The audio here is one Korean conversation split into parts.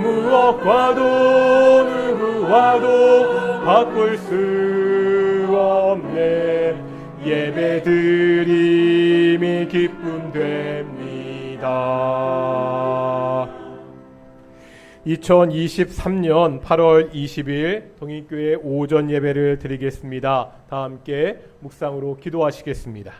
무엇과도 누구와도 바꿀 수 없네. 예배드림이 기쁨 됩니다. 2023년 8월 20일 동인교회 오전 예배를 드리겠습니다. 다 함께 묵상으로 기도하시겠습니다.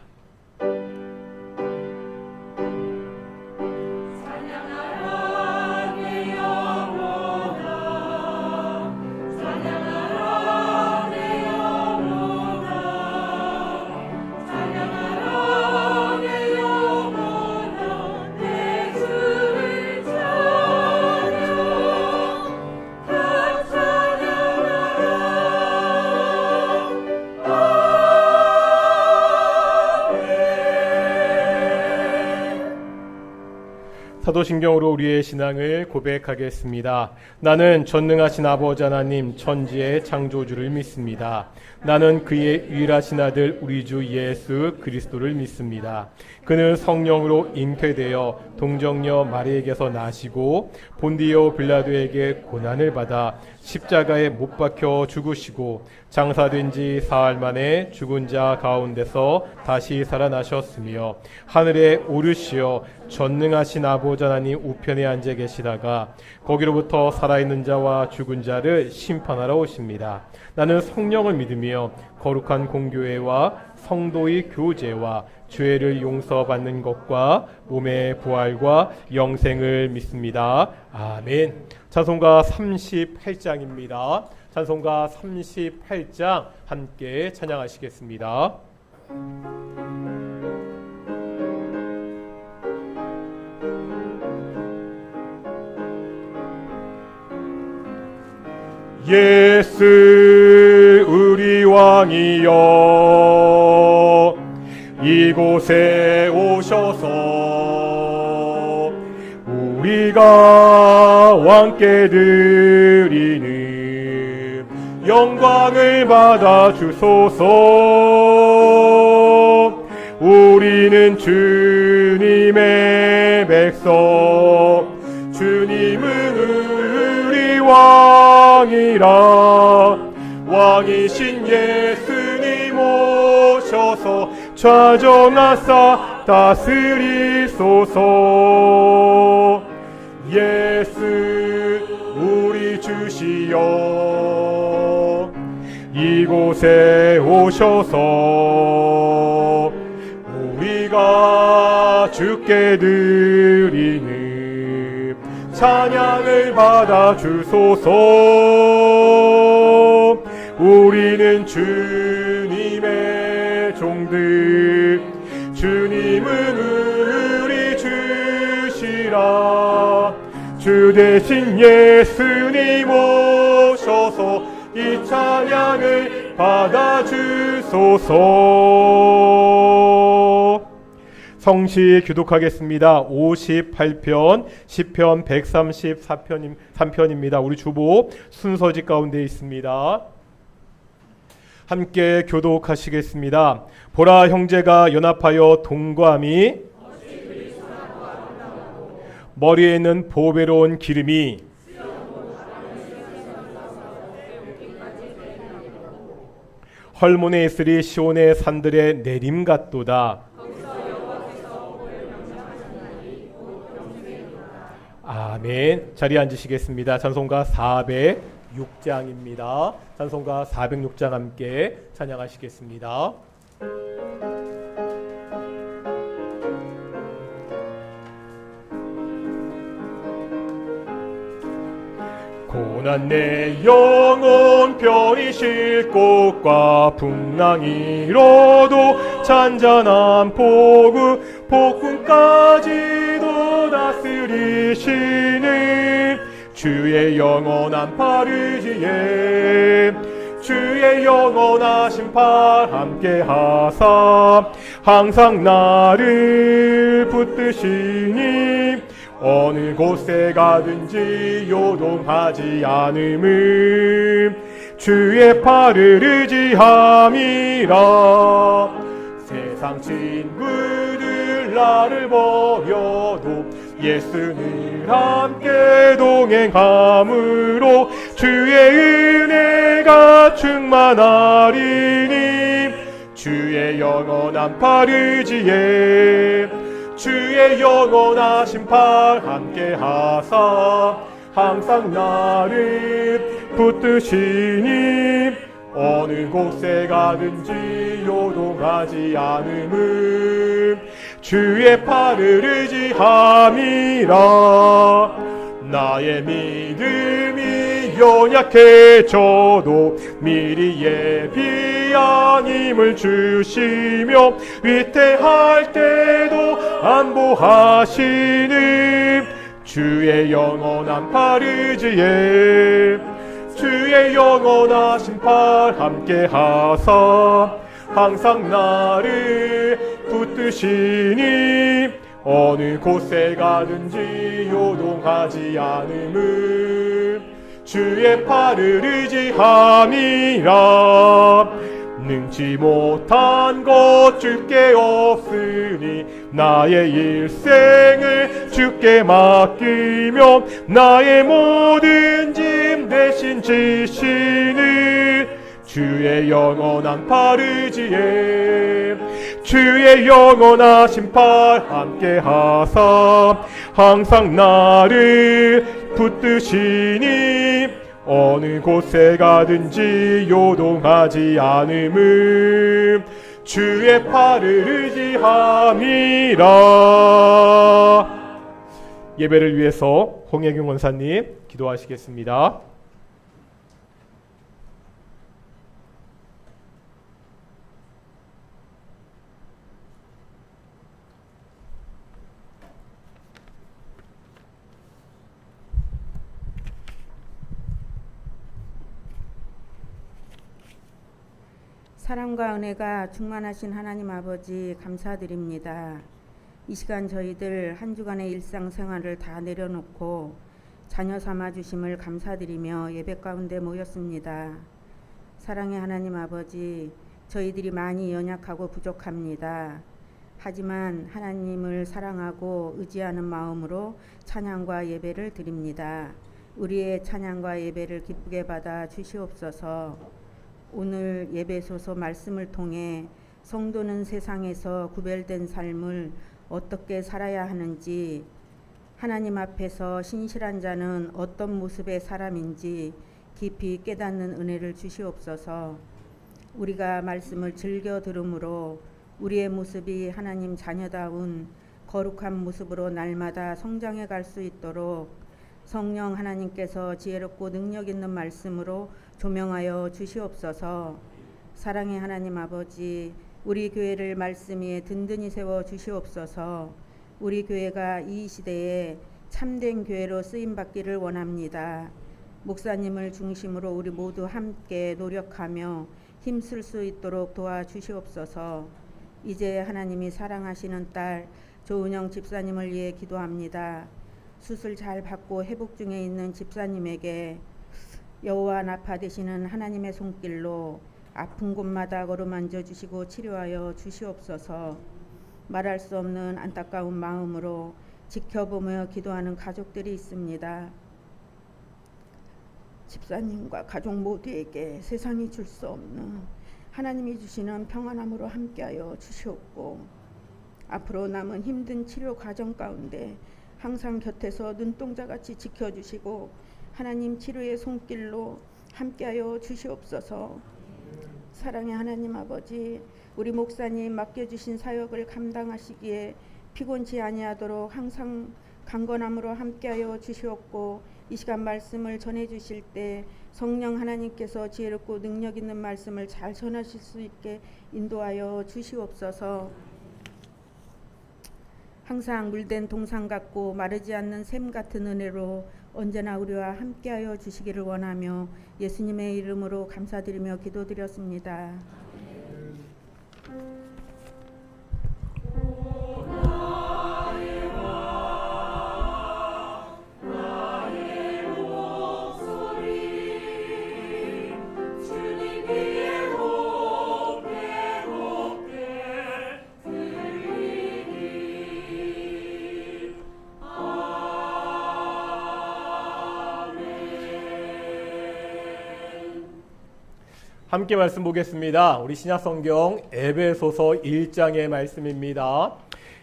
사도신경으로 우리의 신앙을 고백하겠습니다. 나는 전능하신 아버지 하나님 천지의 창조주를 믿습니다. 나는 그의 유일하신 아들 우리 주 예수 그리스도를 믿습니다. 그는 성령으로 잉태되어 동정녀 마리에게서 나시고 본디오 빌라도에게 고난을 받아 십자가에 못 박혀 죽으시고 장사된 지 사흘 만에 죽은 자 가운데서 다시 살아나셨으며 하늘에 오르시어 전능하신 아버지 하나님 우편에 앉아 계시다가 거기로부터 살아있는 자와 죽은 자를 심판하러 오십니다. 나는 성령을 믿으며 거룩한 공교회와 성도의 교제와 죄를 용서받는 것과 몸의 부활과 영생을 믿습니다. 아멘. 찬송가 38장입니다. 찬송가 38장 함께 찬양하시겠습니다. 예수 우리 왕이여 이곳에 오셔서 우리가 왕께 드리는 영광을 받아 주소서. 우리는 주님의 백성, 주님은 우리 왕이라. 왕이신 예수님 오셔서 좌정하사 다스리소서. 예수 우리 주시여 이곳에 오셔서 우리가 주께 드리는 찬양을 받아 주소서. 우리는 주님의 종들, 주님은 우리 주시라. 주 대신 예수님 오셔서 이 찬양을 받아 주소서. 성시 교독하겠습니다. 58편, 시편 133편입니다. 우리 주보 순서지 가운데 있습니다. 함께 교독하시겠습니다. 보라, 형제가 연합하여 동거함이 머리에 있는 보배로운 기름이 헐몬에 있으리 시온의 산들의 내림 같도다. 아멘. 자리에 앉으시겠습니다. 찬송가 406장입니다. 찬송가 406장 함께 찬양하시겠습니다. 고난 내 영혼 편히 쉴 곳과 풍랑이로도 잔잔한 폭우 폭풍까지도 다스리시는 주의 영원한 팔 의지에 주의 영원하신 팔 함께 하사 항상 나를 붙드시니 어느 곳에 가든지 요동하지 않음은 주의 팔을 의지함이라. 세상 친구들 나를 버려도 예수는 함께 동행함으로 주의 은혜가 충만하리니 주의 영원한 팔 의지에 주의 영원하신 팔 함께 하사 항상 나를 붙드시니 어느 곳에 가든지 요동하지 않음은 주의 팔을 의지함이라. 나의 믿음이 연약해져도 미리 예비한 힘을 주시며 위태할 때도 안보하시는 주의 영원한 팔 의지에 주의 영원하신 팔 함께 하사 항상 나를 붙드시니 어느 곳에 가든지 요동하지 않음은 주의 팔을 의지함이라. 능치 못한 것 주께 없으니 나의 일생을 주께 맡기며 나의 모든 짐 대신 지시는 주의 영원한 팔 의지에 주의 영원하신 팔 함께 하사 항상 나를 붙드시니 어느 곳에 가든지 요동하지 않음은 주의 팔을 의지함이라. 예배를 위해서 홍혜경 원사님 기도하시겠습니다. 사랑과 은혜가 충만하신 하나님 아버지 감사드립니다. 이 시간 저희들 한 주간의 일상생활을 다 내려놓고 자녀 삼아주심을 감사드리며 예배 가운데 모였습니다. 사랑의 하나님 아버지, 저희들이 많이 연약하고 부족합니다. 하지만 하나님을 사랑하고 의지하는 마음으로 찬양과 예배를 드립니다. 우리의 찬양과 예배를 기쁘게 받아 주시옵소서. 오늘 예배소서 말씀을 통해 성도는 세상에서 구별된 삶을 어떻게 살아야 하는지, 하나님 앞에서 신실한 자는 어떤 모습의 사람인지 깊이 깨닫는 은혜를 주시옵소서. 우리가 말씀을 즐겨 들음으로 우리의 모습이 하나님 자녀다운 거룩한 모습으로 날마다 성장해 갈 수 있도록 성령 하나님께서 지혜롭고 능력 있는 말씀으로 조명하여 주시옵소서. 사랑의 하나님 아버지, 우리 교회를 말씀 위에 든든히 세워 주시옵소서. 우리 교회가 이 시대에 참된 교회로 쓰임받기를 원합니다. 목사님을 중심으로 우리 모두 함께 노력하며 힘쓸 수 있도록 도와주시옵소서. 이제 하나님이 사랑하시는 딸 조은영 집사님을 위해 기도합니다. 수술 잘 받고 회복 중에 있는 집사님에게 여호와 나파 되시는 하나님의 손길로 아픈 곳마다 어루만져 주시고 치료하여 주시옵소서. 말할 수 없는 안타까운 마음으로 지켜보며 기도하는 가족들이 있습니다. 집사님과 가족 모두에게 세상이 줄 수 없는 하나님이 주시는 평안함으로 함께하여 주시옵고, 앞으로 남은 힘든 치료 과정 가운데 항상 곁에서 눈동자같이 지켜주시고 하나님 치료의 손길로 함께하여 주시옵소서. 사랑의 하나님 아버지, 우리 목사님 맡겨주신 사역을 감당하시기에 피곤치 아니하도록 항상 강건함으로 함께하여 주시옵고, 이 시간 말씀을 전해주실 때 성령 하나님께서 지혜롭고 능력 있는 말씀을 잘 전하실 수 있게 인도하여 주시옵소서. 항상 물된 동상 같고 마르지 않는 샘 같은 은혜로 언제나 우리와 함께하여 주시기를 원하며 예수님의 이름으로 감사드리며 기도드렸습니다. 함께 말씀 보겠습니다. 우리 신약성경 에베소서 1장의 말씀입니다.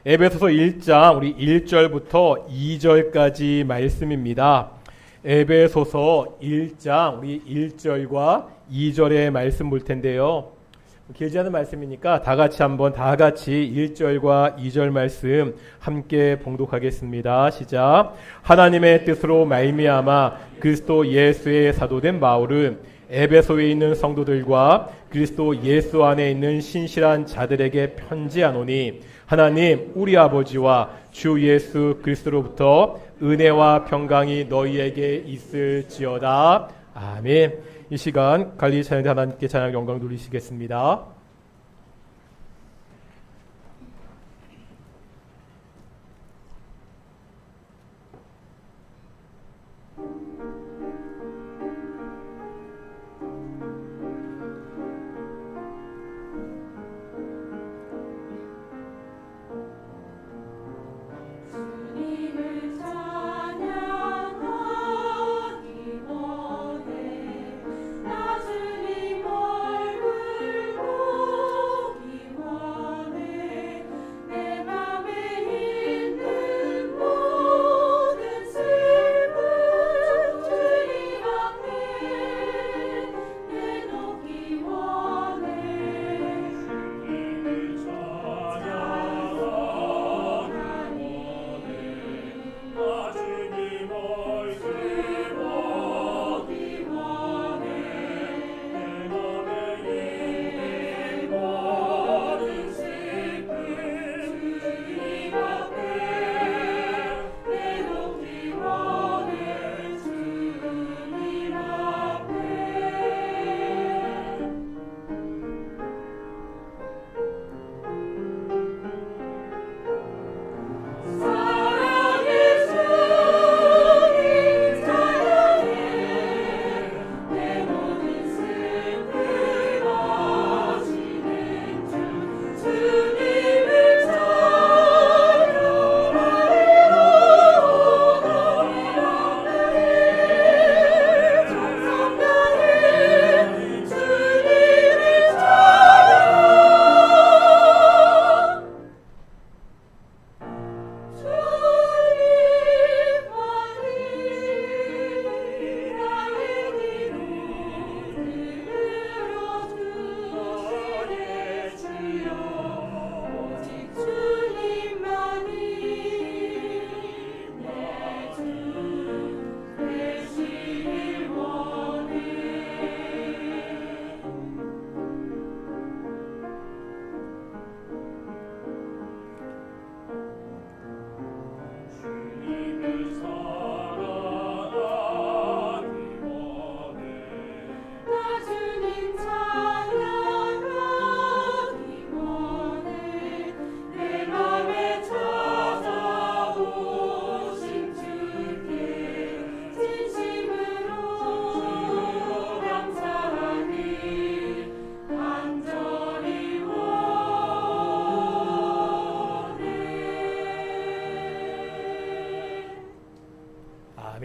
에베소서 1장 우리 1절부터 2절까지 말씀입니다. 에베소서 1장 우리 1절과 2절의 말씀 볼 텐데요. 길지 않은 말씀이니까 다 같이 1절과 2절 말씀 함께 봉독하겠습니다. 시작. 하나님의 뜻으로 말미암아 그리스도 예수의 사도된 바울은 에베소에 있는 성도들과 그리스도 예수 안에 있는 신실한 자들에게 편지하노니 하나님 우리 아버지와 주 예수 그리스도로부터 은혜와 평강이 너희에게 있을지어다. 아멘. 이 시간 관리 찬양대 하나님께 찬양 영광 돌리시겠습니다.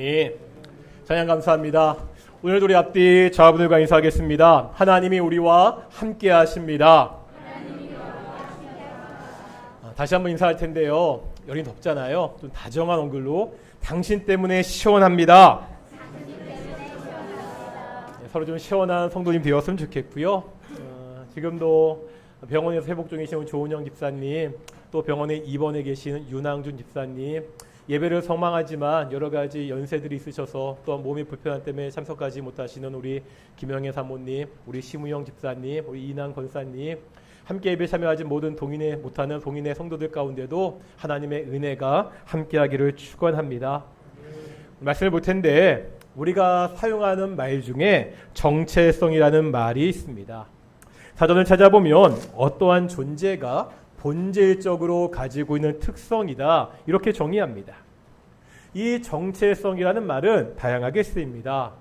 아멘. 찬양 감사합니다. 오늘도 우리 앞뒤 저하분들과 인사하겠습니다. 하나님이 우리와 함께 하십니다. 다시 한번 인사할 텐데요. 열이 덥잖아요. 좀 다정한 얼굴로 당신 때문에 시원합니다. 서로 좀 시원한 성도님 되었으면 좋겠고요. 지금도 병원에서 회복 중이신 조은영 집사님, 또 병원에 입원해 계시는 윤항준 집사님, 예배를 성망하지만 여러 가지 연세들이 있으셔서 또 몸이 불편한 때문에 참석하지 못하시는 우리 김영애 사모님, 우리 심우영 집사님, 우리 이난 권사님, 함께 예배 참여하지 모든 못하는 동인의 성도들 가운데도 하나님의 은혜가 함께하기를 축원합니다. 말씀을 볼 텐데 우리가 사용하는 말 중에 정체성이라는 말이 있습니다. 사전을 찾아보면 어떠한 존재가 본질적으로 가지고 있는 특성이다 이렇게 정의합니다. 이 정체성이라는 말은 다양하게 쓰입니다.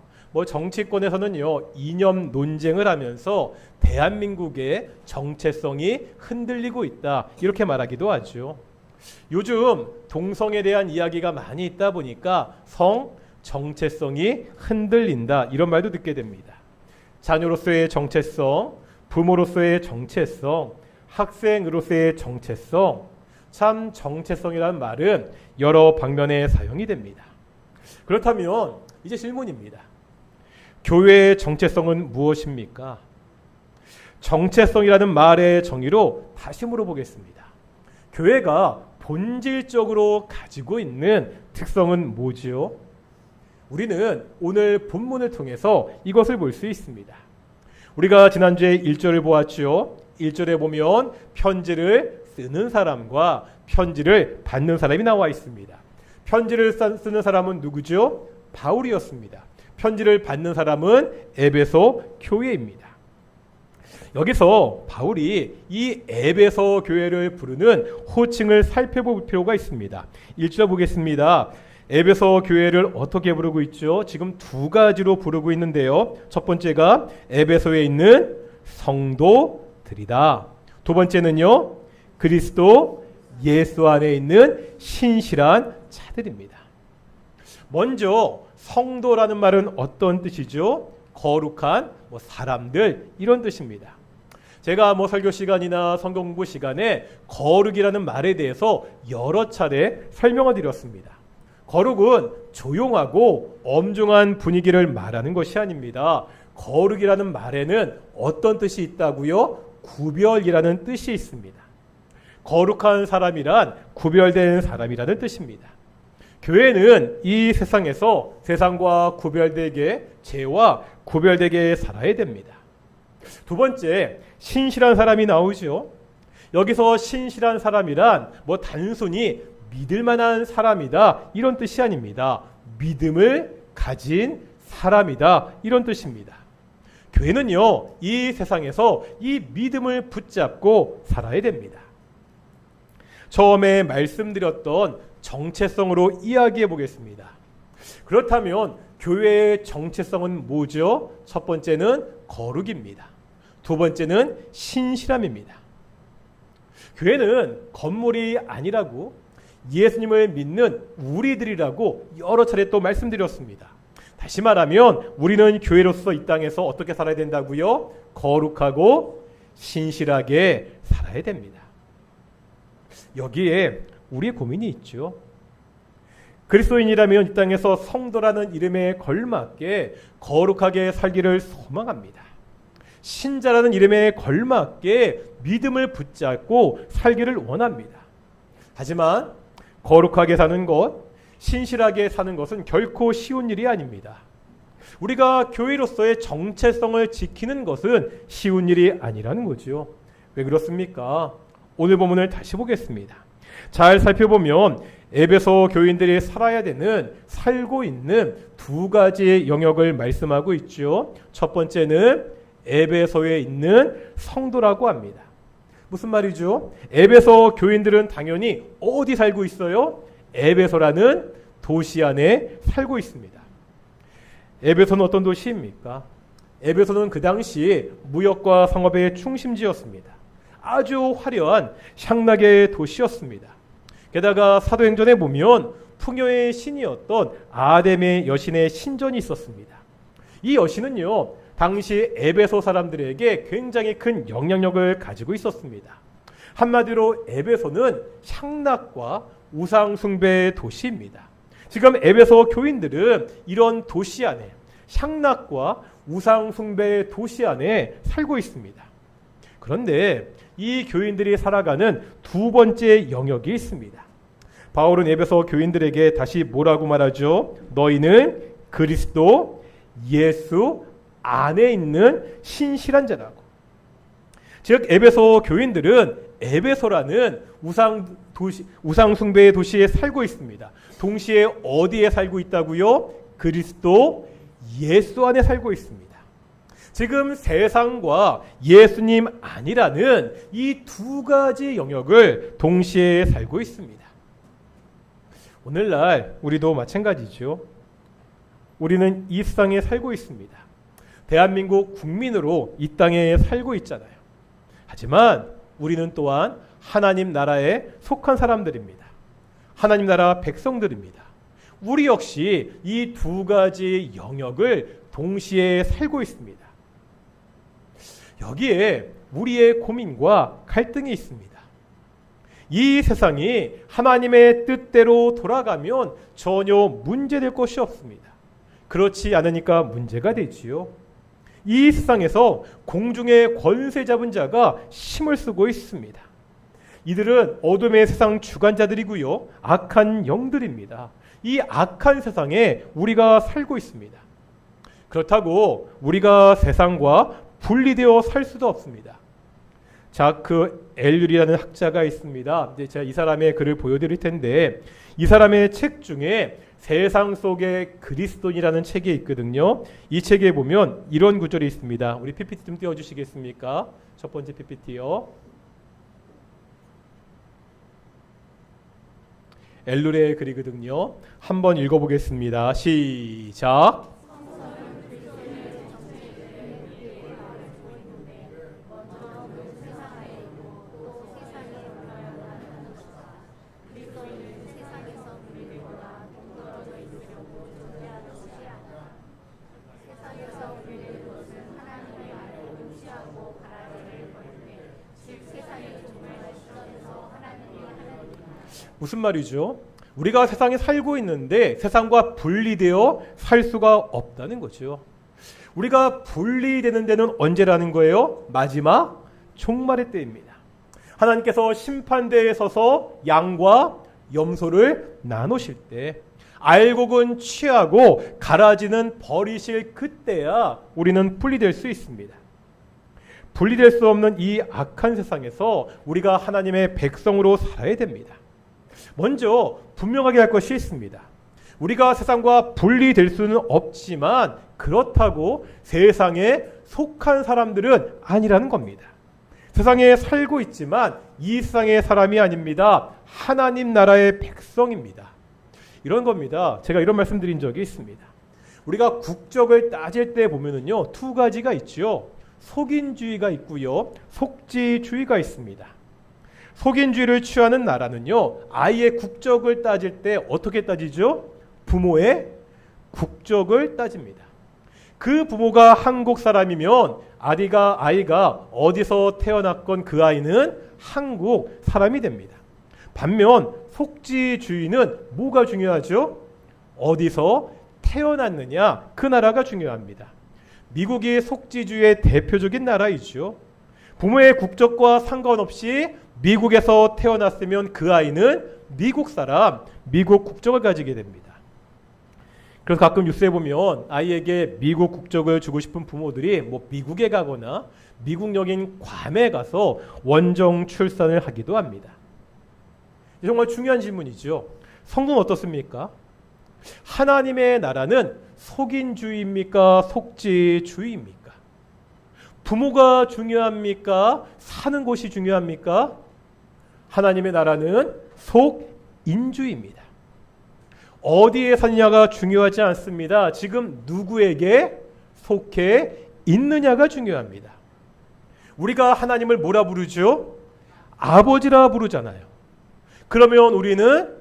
정치권에서는요 이념 논쟁을 하면서 대한민국의 정체성이 흔들리고 있다 이렇게 말하기도 하죠. 요즘 동성에 대한 이야기가 많이 있다 보니까 성 정체성이 흔들린다 이런 말도 듣게 됩니다. 자녀로서의 정체성, 부모로서의 정체성, 학생으로서의 정체성, 참 정체성이라는 말은 여러 방면에 사용이 됩니다. 그렇다면 이제 질문입니다. 교회의 정체성은 무엇입니까? 정체성이라는 말의 정의로 다시 물어보겠습니다. 교회가 본질적으로 가지고 있는 특성은 뭐지요? 우리는 오늘 본문을 통해서 이것을 볼 수 있습니다. 우리가 지난주에 1절을 보았죠. 1절에 보면 편지를 쓰는 사람과 편지를 받는 사람이 나와 있습니다. 편지를 쓰는 사람은 누구죠? 바울이었습니다. 편지를 받는 사람은 에베소 교회입니다. 여기서 바울이 이 에베소 교회를 부르는 호칭을 살펴볼 필요가 있습니다. 1절 보겠습니다. 에베소 교회를 어떻게 부르고 있죠? 지금 두 가지로 부르고 있는데요. 첫 번째가 에베소에 있는 성도들이다. 두 번째는요, 그리스도 예수 안에 있는 신실한 자들입니다. 먼저 성도라는 말은 어떤 뜻이죠? 거룩한 사람들, 이런 뜻입니다. 제가 설교 시간이나 성경 공부 시간에 거룩이라는 말에 대해서 여러 차례 설명을 드렸습니다. 거룩은 조용하고 엄중한 분위기를 말하는 것이 아닙니다. 거룩이라는 말에는 어떤 뜻이 있다고요? 구별이라는 뜻이 있습니다. 거룩한 사람이란 구별된 사람이라는 뜻입니다. 교회는 이 세상에서 세상과 구별되게, 죄와 구별되게 살아야 됩니다. 두 번째, 신실한 사람이 나오죠. 여기서 신실한 사람이란 단순히 믿을 만한 사람이다, 이런 뜻이 아닙니다. 믿음을 가진 사람이다, 이런 뜻입니다. 교회는요, 이 세상에서 이 믿음을 붙잡고 살아야 됩니다. 처음에 말씀드렸던 정체성으로 이야기해 보겠습니다. 그렇다면 교회의 정체성은 뭐죠? 첫 번째는 거룩입니다. 두 번째는 신실함입니다. 교회는 건물이 아니라고, 예수님을 믿는 우리들이라고 여러 차례 또 말씀드렸습니다. 다시 말하면 우리는 교회로서 이 땅에서 어떻게 살아야 된다고요? 거룩하고 신실하게 살아야 됩니다. 여기에 우리의 고민이 있죠. 그리스도인이라면 이 땅에서 성도라는 이름에 걸맞게 거룩하게 살기를 소망합니다. 신자라는 이름에 걸맞게 믿음을 붙잡고 살기를 원합니다. 하지만 거룩하게 사는 것, 신실하게 사는 것은 결코 쉬운 일이 아닙니다. 우리가 교회로서의 정체성을 지키는 것은 쉬운 일이 아니라는 거죠. 왜 그렇습니까? 오늘 본문을 다시 보겠습니다. 잘 살펴보면 에베소 교인들이 살아야 되는, 살고 있는 두 가지의 영역을 말씀하고 있죠. 첫 번째는 에베소에 있는 성도라고 합니다. 무슨 말이죠? 에베소 교인들은 당연히 어디 살고 있어요? 에베소라는 도시 안에 살고 있습니다. 에베소는 어떤 도시입니까? 에베소는 그 당시 무역과 상업의 중심지였습니다. 아주 화려한 향락의 도시였습니다. 게다가 사도행전에 보면 풍요의 신이었던 아데메 여신의 신전이 있었습니다. 이 여신은요, 당시 에베소 사람들에게 굉장히 큰 영향력을 가지고 있었습니다. 한마디로 에베소는 향락과 우상 숭배의 도시입니다. 지금 에베소 교인들은 이런 도시 안에, 향락과 우상 숭배의 도시 안에 살고 있습니다. 그런데 이 교인들이 살아가는 두 번째 영역이 있습니다. 바울은 에베소 교인들에게 다시 뭐라고 말하죠? 너희는 그리스도 예수 안에 있는 신실한 자라고. 즉 에베소 교인들은 에베소라는 우상 숭배의 도시에 살고 있습니다. 동시에 어디에 살고 있다고요? 그리스도 예수 안에 살고 있습니다. 지금 세상과 예수님 아니라는 이 두 가지 영역을 동시에 살고 있습니다. 오늘날 우리도 마찬가지죠. 우리는 이 세상에 살고 있습니다. 대한민국 국민으로 이 땅에 살고 있잖아요. 하지만 우리는 또한 하나님 나라에 속한 사람들입니다. 하나님 나라 백성들입니다. 우리 역시 이 두 가지 영역을 동시에 살고 있습니다. 여기에 우리의 고민과 갈등이 있습니다. 이 세상이 하나님의 뜻대로 돌아가면 전혀 문제될 것이 없습니다. 그렇지 않으니까 문제가 되지요. 이 세상에서 공중의 권세 잡은 자가 힘을 쓰고 있습니다. 이들은 어둠의 세상 주관자들이고요, 악한 영들입니다. 이 악한 세상에 우리가 살고 있습니다. 그렇다고 우리가 세상과 분리되어 살 수도 없습니다. 자크 엘률이라는 학자가 있습니다. 이제 제가 이 사람의 글을 보여드릴 텐데, 이 사람의 책 중에 세상 속의 그리스도인이라는 책이 있거든요. 이 책에 보면 이런 구절이 있습니다. 우리 PPT 좀 띄워주시겠습니까? 첫 번째 PPT요. 엘룰의 글이거든요. 한번 읽어보겠습니다. 시작. 무슨 말이죠? 우리가 세상에 살고 있는데 세상과 분리되어 살 수가 없다는 거죠. 우리가 분리되는 데는 언제라는 거예요? 마지막 종말의 때입니다. 하나님께서 심판대에 서서 양과 염소를 나누실 때, 알곡은 취하고 가라지는 버리실 그때야 우리는 분리될 수 있습니다. 분리될 수 없는 이 악한 세상에서 우리가 하나님의 백성으로 살아야 됩니다. 먼저 분명하게 할 것이 있습니다. 우리가 세상과 분리될 수는 없지만 그렇다고 세상에 속한 사람들은 아니라는 겁니다. 세상에 살고 있지만 이 세상의 사람이 아닙니다. 하나님 나라의 백성입니다. 이런 겁니다. 제가 이런 말씀 드린 적이 있습니다. 우리가 국적을 따질 때 보면은요, 두 가지가 있죠. 속인주의가 있고요, 속지주의가 있습니다. 속인주의를 취하는 나라는요, 아이의 국적을 따질 때 어떻게 따지죠? 부모의 국적을 따집니다. 그 부모가 한국 사람이면 아이가 어디서 태어났건 그 아이는 한국 사람이 됩니다. 반면 속지주의는 뭐가 중요하죠? 어디서 태어났느냐, 그 나라가 중요합니다. 미국이 속지주의의 대표적인 나라이죠. 부모의 국적과 상관없이 미국에서 태어났으면 그 아이는 미국 사람, 미국 국적을 가지게 됩니다. 그래서 가끔 뉴스에 보면 아이에게 미국 국적을 주고 싶은 부모들이 미국에 가거나 미국역인 괌에 가서 원정 출산을 하기도 합니다. 정말 중요한 질문이죠. 성도는 어떻습니까? 하나님의 나라는 속인주의입니까? 속지주의입니까? 부모가 중요합니까? 사는 곳이 중요합니까? 하나님의 나라는 속인주의입니다. 어디에 사느냐가 중요하지 않습니다. 지금 누구에게 속해 있느냐가 중요합니다. 우리가 하나님을 뭐라 부르죠? 아버지라 부르잖아요. 그러면 우리는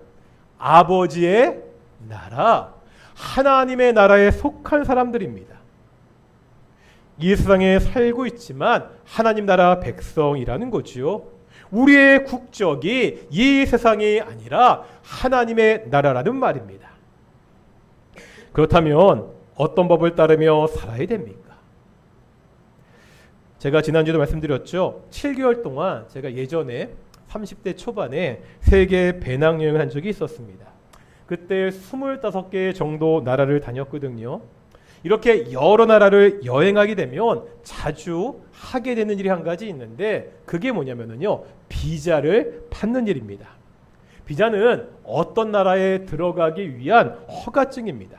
아버지의 나라, 하나님의 나라에 속한 사람들입니다. 이 세상에 살고 있지만 하나님 나라 백성이라는 거지요. 우리의 국적이 이 세상이 아니라 하나님의 나라라는 말입니다. 그렇다면 어떤 법을 따르며 살아야 됩니까? 제가 지난주에도 말씀드렸죠. 7개월 동안 제가 예전에 30대 초반에 세계 배낭여행을 한 적이 있었습니다. 그때 25개 정도 나라를 다녔거든요. 이렇게 여러 나라를 여행하게 되면 자주 하게 되는 일이 한 가지 있는데, 그게 뭐냐면요, 비자를 받는 일입니다. 비자는 어떤 나라에 들어가기 위한 허가증입니다.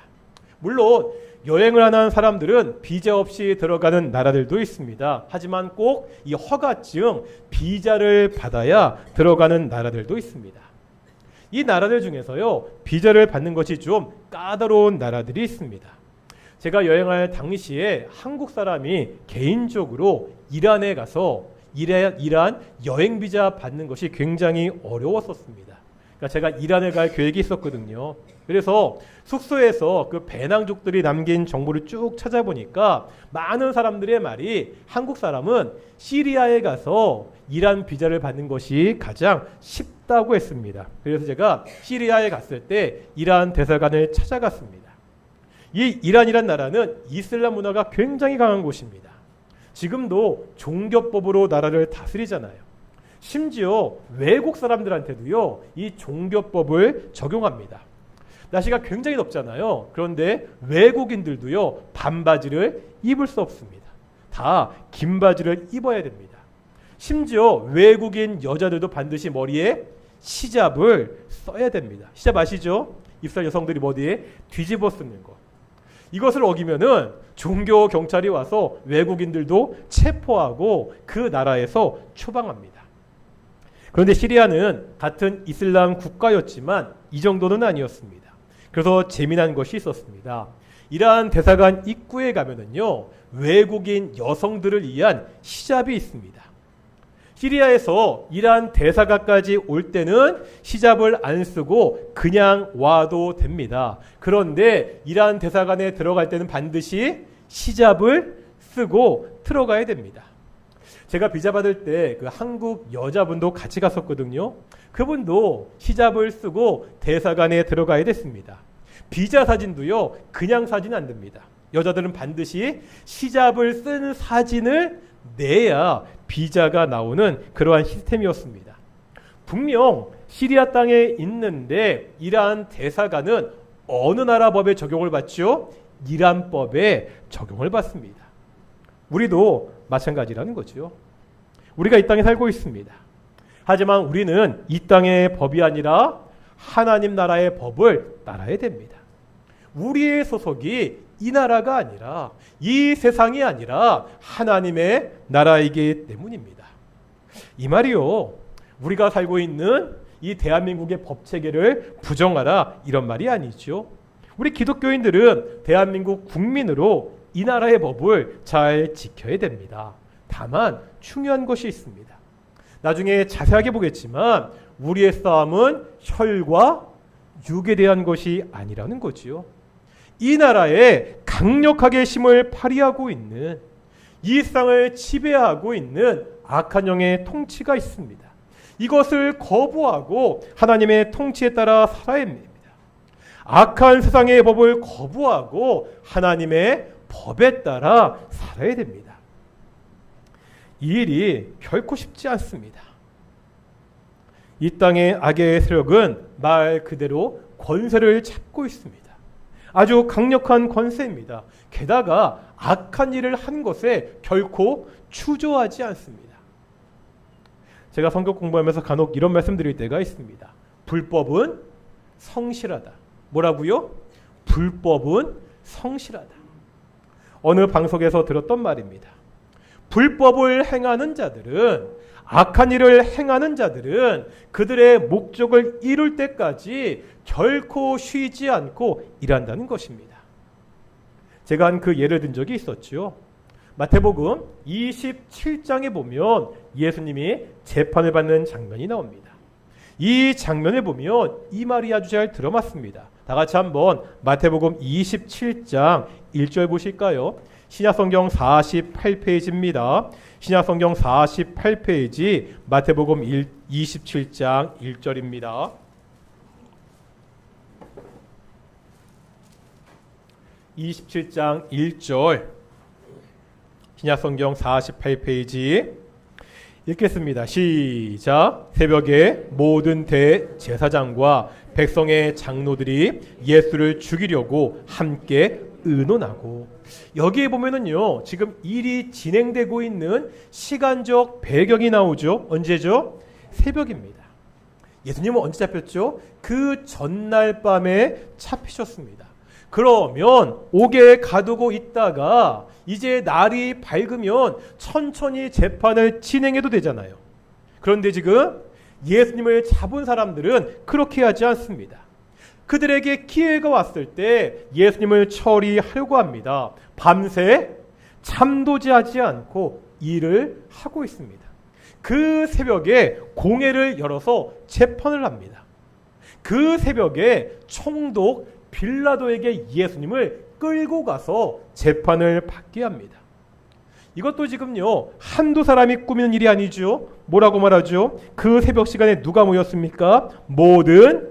물론 여행을 하는 사람들은 비자 없이 들어가는 나라들도 있습니다. 하지만 꼭 이 허가증, 비자를 받아야 들어가는 나라들도 있습니다. 이 나라들 중에서요, 비자를 받는 것이 좀 까다로운 나라들이 있습니다. 제가 여행할 당시에 한국 사람이 개인적으로 이란에 가서 이란 여행 비자 받는 것이 굉장히 어려웠었습니다. 그러니까 제가 이란에 갈 계획이 있었거든요. 그래서 숙소에서 그 배낭족들이 남긴 정보를 쭉 찾아보니까 많은 사람들의 말이 한국 사람은 시리아에 가서 이란 비자를 받는 것이 가장 쉽다고 했습니다. 그래서 제가 시리아에 갔을 때 이란 대사관을 찾아갔습니다. 이 이란이란 나라는 이슬람 문화가 굉장히 강한 곳입니다. 지금도 종교법으로 나라를 다스리잖아요. 심지어 외국 사람들한테도요, 이 종교법을 적용합니다. 날씨가 굉장히 덥잖아요. 그런데 외국인들도요, 반바지를 입을 수 없습니다. 다 긴 바지를 입어야 됩니다. 심지어 외국인 여자들도 반드시 머리에 히잡을 써야 됩니다. 히잡 아시죠? 이스라엘 여성들이 머리에 뒤집어 쓰는 것. 이것을 어기면은 종교 경찰이 와서 외국인들도 체포하고 그 나라에서 추방합니다. 그런데 시리아는 같은 이슬람 국가였지만 이 정도는 아니었습니다. 그래서 재미난 것이 있었습니다. 이란 대사관 입구에 가면은요, 외국인 여성들을 위한 히잡이 있습니다. 시리아에서 이란 대사관까지 올 때는 히잡을 안 쓰고 그냥 와도 됩니다. 그런데 이란 대사관에 들어갈 때는 반드시 히잡을 쓰고 들어가야 됩니다. 제가 비자 받을 때 그 한국 여자분도 같이 갔었거든요. 그분도 히잡을 쓰고 대사관에 들어가야 됐습니다. 비자 사진도요, 그냥 사진 안 됩니다. 여자들은 반드시 히잡을 쓴 사진을 내야 비자가 나오는 그러한 시스템이었습니다. 분명 시리아 땅에 있는데 이란 대사관은 어느 나라 법에 적용을 받죠? 이란 법에 적용을 받습니다. 우리도 마찬가지라는 거죠. 우리가 이 땅에 살고 있습니다. 하지만 우리는 이 땅의 법이 아니라 하나님 나라의 법을 따라야 됩니다. 우리의 소속이 이 나라가 아니라 이 세상이 아니라 하나님의 나라이기 때문입니다. 이 말이요, 우리가 살고 있는 이 대한민국의 법체계를 부정하라 이런 말이 아니죠. 우리 기독교인들은 대한민국 국민으로 이 나라의 법을 잘 지켜야 됩니다. 다만 중요한 것이 있습니다. 나중에 자세하게 보겠지만 우리의 싸움은 혈과 육에 대한 것이 아니라는 거지요. 이 나라에 강력하게 힘을 발휘하고 있는, 이 세상을 지배하고 있는 악한 영의 통치가 있습니다. 이것을 거부하고 하나님의 통치에 따라 살아야 합니다. 악한 세상의 법을 거부하고 하나님의 법에 따라 살아야 됩니다. 이 일이 결코 쉽지 않습니다. 이 땅의 악의 세력은 말 그대로 권세를 잡고 있습니다. 아주 강력한 권세입니다. 게다가 악한 일을 한 것에 결코 추조하지 않습니다. 제가 성경 공부하면서 간혹 이런 말씀 드릴 때가 있습니다. 불법은 성실하다. 뭐라고요? 불법은 성실하다. 어느 방송에서 들었던 말입니다. 불법을 행하는 자들은, 악한 일을 행하는 자들은 그들의 목적을 이룰 때까지 결코 쉬지 않고 일한다는 것입니다. 제가 한 그 예를 든 적이 있었죠. 마태복음 27장에 보면 예수님이 재판을 받는 장면이 나옵니다. 이 장면을 보면 이 말이 아주 잘 들어맞습니다. 다 같이 한번 마태복음 27장 1절 보실까요? 신약성경 48페이지입니다. 신약성경 48페이지 마태복음 27장 1절입니다. 27장 1절 신약성경 48페이지 읽겠습니다. 시작. 새벽에 모든 대제사장과 백성의 장로들이 예수를 죽이려고 함께 의논하고, 여기에 보면은요, 지금 일이 진행되고 있는 시간적 배경이 나오죠. 언제죠? 새벽입니다. 예수님은 언제 잡혔죠? 그 전날 밤에 잡히셨습니다. 그러면 옥에 가두고 있다가 이제 날이 밝으면 천천히 재판을 진행해도 되잖아요. 그런데 지금 예수님을 잡은 사람들은 그렇게 하지 않습니다. 그들에게 기회가 왔을 때 예수님을 처리하려고 합니다. 밤새 잠도지 하지 않고 일을 하고 있습니다. 그 새벽에 공회를 열어서 재판을 합니다. 그 새벽에 총독 빌라도에게 예수님을 끌고 가서 재판을 받게 합니다. 이것도 지금요 한두 사람이 꾸미는 일이 아니죠. 뭐라고 말하죠? 그 새벽 시간에 누가 모였습니까? 모든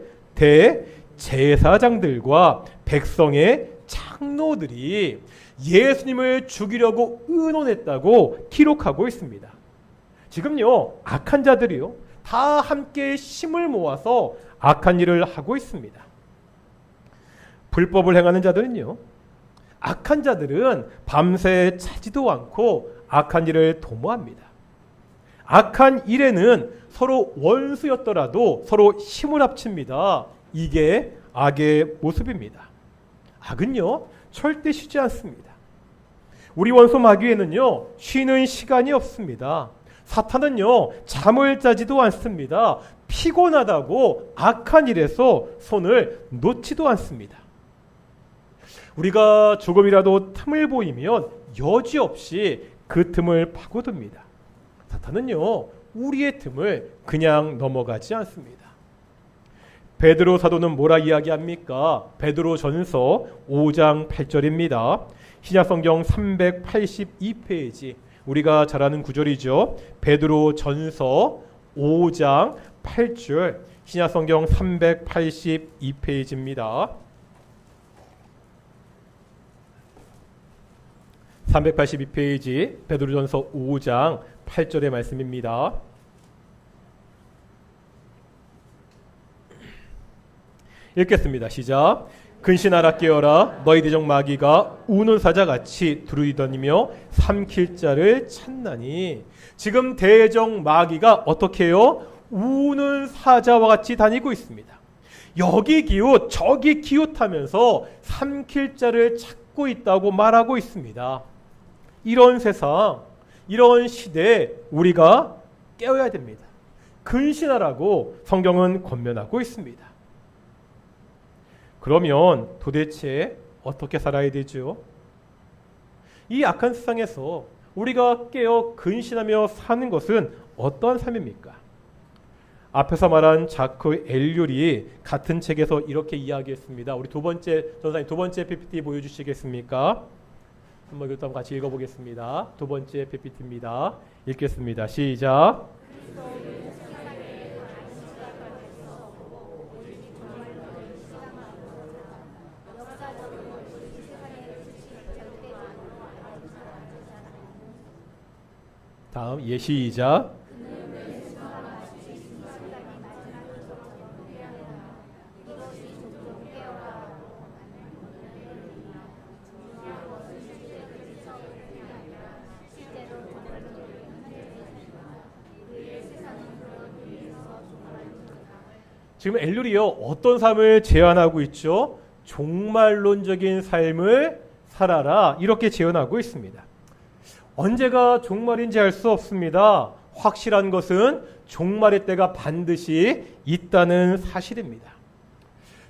대제사장들과 백성의 장로들이 예수님을 죽이려고 의논했다고 기록하고 있습니다. 지금요 악한 자들이요 다 함께 힘을 모아서 악한 일을 하고 있습니다. 불법을 행하는 자들은요, 악한 자들은 밤새 자지도 않고 악한 일을 도모합니다. 악한 일에는 서로 원수였더라도 서로 힘을 합칩니다. 이게 악의 모습입니다. 악은요 절대 쉬지 않습니다. 우리 원수 마귀에는요 쉬는 시간이 없습니다. 사탄은요 잠을 자지도 않습니다. 피곤하다고 악한 일에서 손을 놓지도 않습니다. 우리가 조금이라도 틈을 보이면 여지없이 그 틈을 파고듭니다. 사탄은요 우리의 틈을 그냥 넘어가지 않습니다. 베드로 사도는 뭐라 이야기합니까? 베드로전서 5장 8절입니다. 신약성경 382페이지, 우리가 잘 아는 구절이죠. 베드로전서 5장 8절, 신약성경 382페이지입니다. 382페이지 베드로전서 5장 8절의 말씀입니다. 읽겠습니다. 시작. 근신하라 깨어라, 너희 대적 마귀가 우는 사자같이 두루다니며 삼킬 자를 찾나니. 지금 대적 마귀가 어떻게 해요? 우는 사자와 같이 다니고 있습니다. 여기 기웃 저기 기웃하면서 삼킬 자를 찾고 있다고 말하고 있습니다. 이런 세상, 이런 시대에 우리가 깨어야 됩니다. 근신하라고 성경은 권면하고 있습니다. 그러면 도대체 어떻게 살아야 되죠? 이 악한 세상에서 우리가 깨어 근신하며 사는 것은 어떠한 삶입니까? 앞에서 말한 자크 엘률이 같은 책에서 이렇게 이야기했습니다. 우리 전사님 두 번째 PPT 보여주시겠습니까? 한번 이것도 같이 읽어보겠습니다. 두 번째 PPT입니다. 읽겠습니다. 시작. 다음 시작. 지금 엘룰이요 어떤 삶을 제안하고 있죠? 종말론적인 삶을 살아라, 이렇게 제안하고 있습니다. 언제가 종말인지 알 수 없습니다. 확실한 것은 종말의 때가 반드시 있다는 사실입니다.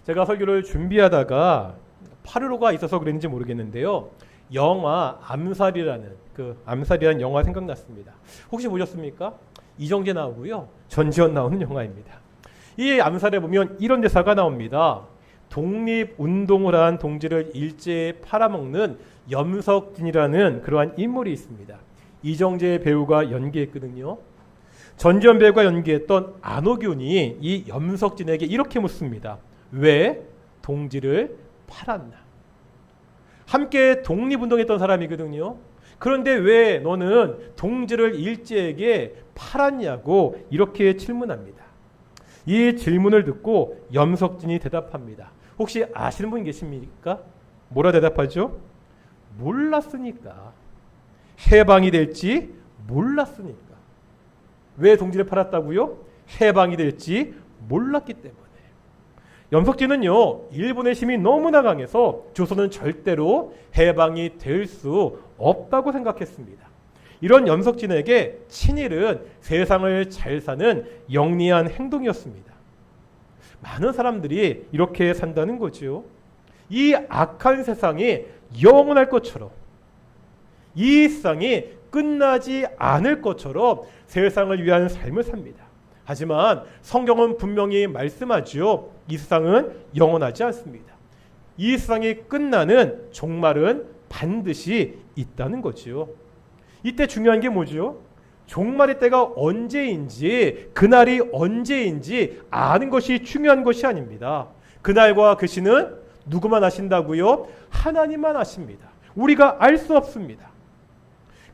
제가 설교를 준비하다가 파르로가 있어서 그랬는지 모르겠는데요, 영화 암살이라는 영화 생각났습니다. 혹시 보셨습니까? 이정재 나오고요, 전지현 나오는 영화입니다. 이 암살에 보면 이런 대사가 나옵니다. 독립운동을 한 동지를 일제에 팔아먹는 염석진이라는 그러한 인물이 있습니다. 이정재 배우가 연기했거든요. 전지현 배우가 연기했던 안호균이 이 염석진에게 이렇게 묻습니다. 왜 동지를 팔았나? 함께 독립운동했던 사람이거든요. 그런데 왜 너는 동지를 일제에게 팔았냐고 이렇게 질문합니다. 이 질문을 듣고 염석진이 대답합니다. 혹시 아시는 분 계십니까? 뭐라 대답하죠? 몰랐으니까. 해방이 될지 몰랐으니까. 왜 동지를 팔았다고요? 해방이 될지 몰랐기 때문에. 염석진은요, 일본의 힘이 너무나 강해서 조선은 절대로 해방이 될 수 없다고 생각했습니다. 이런 염석진에게 친일은 세상을 잘 사는 영리한 행동이었습니다. 많은 사람들이 이렇게 산다는 거죠. 이 악한 세상이 영원할 것처럼, 이 세상이 끝나지 않을 것처럼 세상을 위한 삶을 삽니다. 하지만 성경은 분명히 말씀하죠. 이 세상은 영원하지 않습니다. 이 세상이 끝나는 종말은 반드시 있다는 거죠. 이때 중요한 게 뭐죠? 종말의 때가 언제인지, 그날이 언제인지 아는 것이 중요한 것이 아닙니다. 그날과 그 시는 누구만 아신다고요? 하나님만 아십니다. 우리가 알 수 없습니다.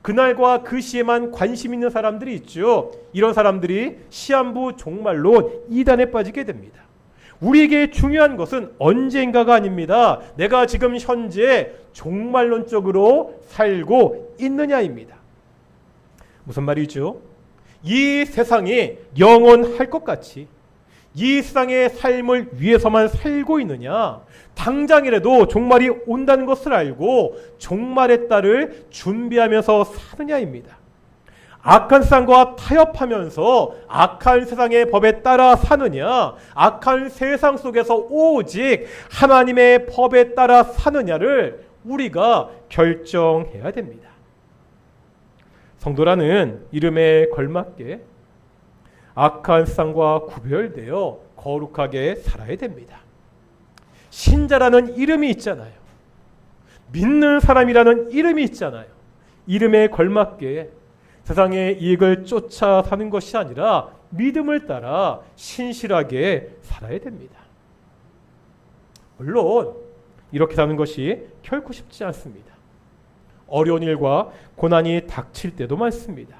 그날과 그 시에만 관심 있는 사람들이 있죠. 이런 사람들이 시한부 종말론 이단에 빠지게 됩니다. 우리에게 중요한 것은 언젠가가 아닙니다. 내가 지금 현재 종말론적으로 살고 있느냐입니다. 무슨 말이죠? 이 세상이 영원할 것 같이 이 세상의 삶을 위해서만 살고 있느냐? 당장이라도 종말이 온다는 것을 알고 종말의 딸을 준비하면서 사느냐입니다. 악한 세상과 타협하면서 악한 세상의 법에 따라 사느냐, 악한 세상 속에서 오직 하나님의 법에 따라 사느냐를 우리가 결정해야 됩니다. 성도라는 이름에 걸맞게 악한 세상과 구별되어 거룩하게 살아야 됩니다. 신자라는 이름이 있잖아요. 믿는 사람이라는 이름이 있잖아요. 이름에 걸맞게 세상의 이익을 쫓아 사는 것이 아니라 믿음을 따라 신실하게 살아야 됩니다. 물론 이렇게 사는 것이 결코 쉽지 않습니다. 어려운 일과 고난이 닥칠 때도 많습니다.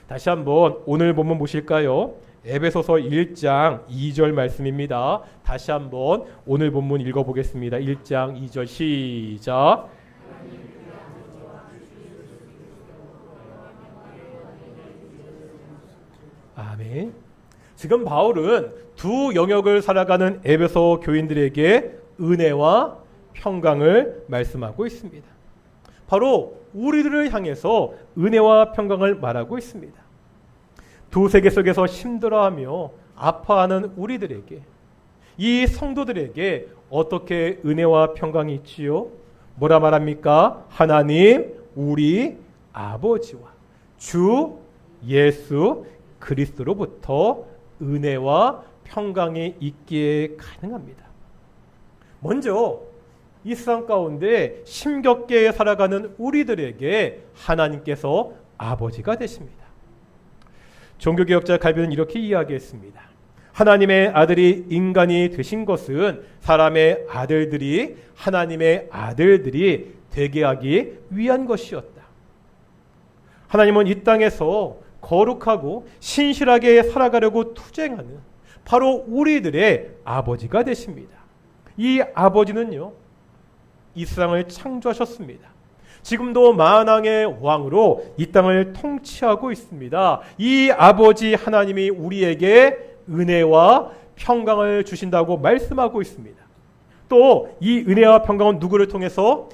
다시 한번 오늘 본문 보실까요? 에베소서 1장 2절 말씀입니다. 다시 한번 오늘 본문 읽어보겠습니다. 1장 2절 시작. 아멘. 지금 바울은 두 영역을 살아가는 에베소 교인들에게 은혜와 평강을 말씀하고 있습니다. 바로 우리들을 향해서 은혜와 평강을 말하고 있습니다. 두 세계 속에서 힘들어하며 아파하는 우리들에게, 이 성도들에게 어떻게 은혜와 평강이 있지요? 뭐라 말합니까? 하나님 우리 아버지와 주 예수 그리스도로부터 은혜와 평강이 있기에 가능합니다. 먼저 이 세상 가운데 힘겹게 살아가는 우리들에게 하나님께서 아버지가 되십니다. 종교개혁자 갈비는 이렇게 이야기했습니다. 하나님의 아들이 인간이 되신 것은 사람의 아들들이 하나님의 아들들이 되게 하기 위한 것이었다. 하나님은 이 땅에서 거룩하고 신실하게 살아가려고 투쟁하는 바로 우리들의 아버지가 되십니다. 이 아버지는요, 이 세상을 창조하셨습니다. 지금도 만왕의 왕으로 이 땅을 통치하고 있습니다. 이 아버지 하나님이 우리에게 은혜와 평강을 주신다고 말씀하고 있습니다. 또 이 은혜와 평강은 누구를 통해서?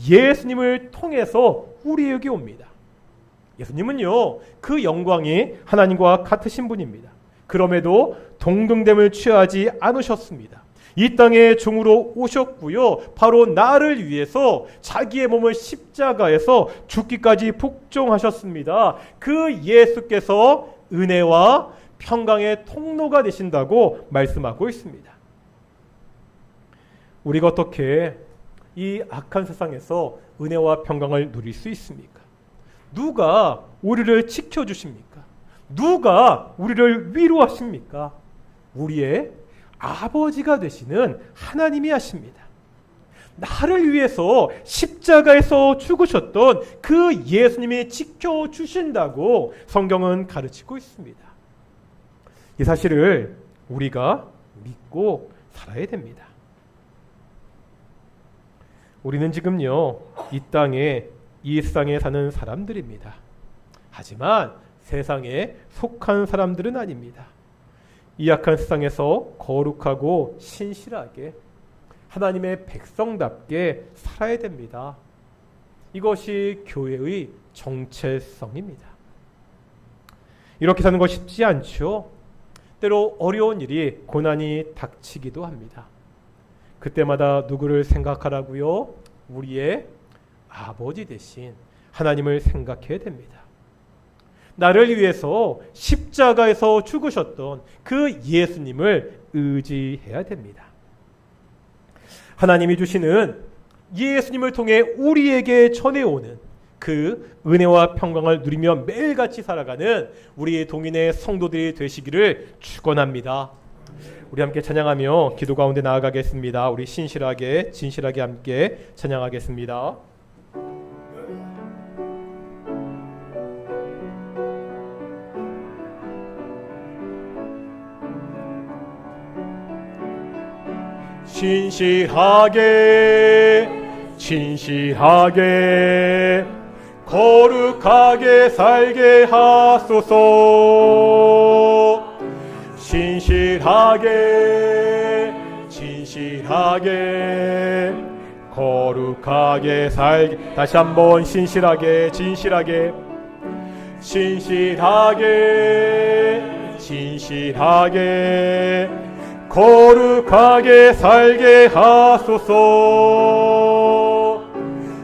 예수님을 통해서 우리에게 옵니다. 예수님은요, 그 영광이 하나님과 같으신 분입니다. 그럼에도 동등됨을 취하지 않으셨습니다. 이 땅에 종으로 오셨고요. 바로 나를 위해서 자기의 몸을 십자가에서 죽기까지 복종하셨습니다. 그 예수께서 은혜와 평강의 통로가 되신다고 말씀하고 있습니다. 우리가 어떻게 이 악한 세상에서 은혜와 평강을 누릴 수 있습니까? 누가 우리를 지켜주십니까? 누가 우리를 위로하십니까? 우리의 아버지가 되시는 하나님이 하십니다. 나를 위해서 십자가에서 죽으셨던 그 예수님이 지켜주신다고 성경은 가르치고 있습니다. 이 사실을 우리가 믿고 살아야 됩니다. 우리는 지금요, 이 땅에 이 세상에 사는 사람들입니다. 하지만 세상에 속한 사람들은 아닙니다. 이 악한 세상에서 거룩하고 신실하게 하나님의 백성답게 살아야 됩니다. 이것이 교회의 정체성입니다. 이렇게 사는 것이 쉽지 않죠. 때로 어려운 일이, 고난이 닥치기도 합니다. 그때마다 누구를 생각하라고요? 우리의 아버지 대신 하나님을 생각해야 됩니다. 나를 위해서 십자가에서 죽으셨던 그 예수님을 의지해야 됩니다. 하나님이 주시는 예수님을 통해 우리에게 전해오는 그 은혜와 평강을 누리며 매일같이 살아가는 우리 동인의 성도들이 되시기를 축원합니다. 우리 함께 찬양하며 기도 가운데 나아가겠습니다. 우리 신실하게 진실하게 함께 찬양하겠습니다. 신실하게 진실하게 거룩하게 살게 하소서. 신실하게 진실하게 거룩하게 살게. 다시 한번 신실하게 진실하게 신실하게 진실하게 거룩하게 살게 하소서.